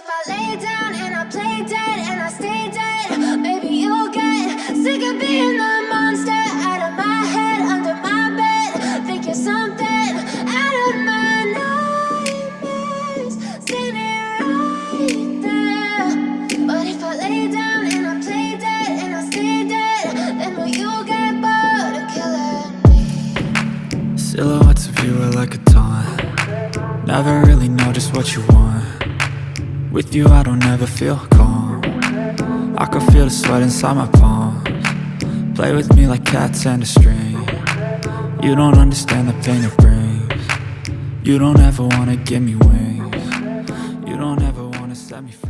if I lay down and I play dead and I stay dead, maybe you'll get sick of being the monster out of my head, under my bed. Think you're something out of my nightmares, standing right there. But if I lay down and I play dead and I stay dead, then will you get bored of killing me? Silhouettes of you are like a taunt. Never really know just what you want. With you I don't ever feel calm. I can feel the sweat inside my palms. Play with me like cats and a string. You don't understand the pain it brings. You don't ever wanna give me wings. You don't ever wanna set me free.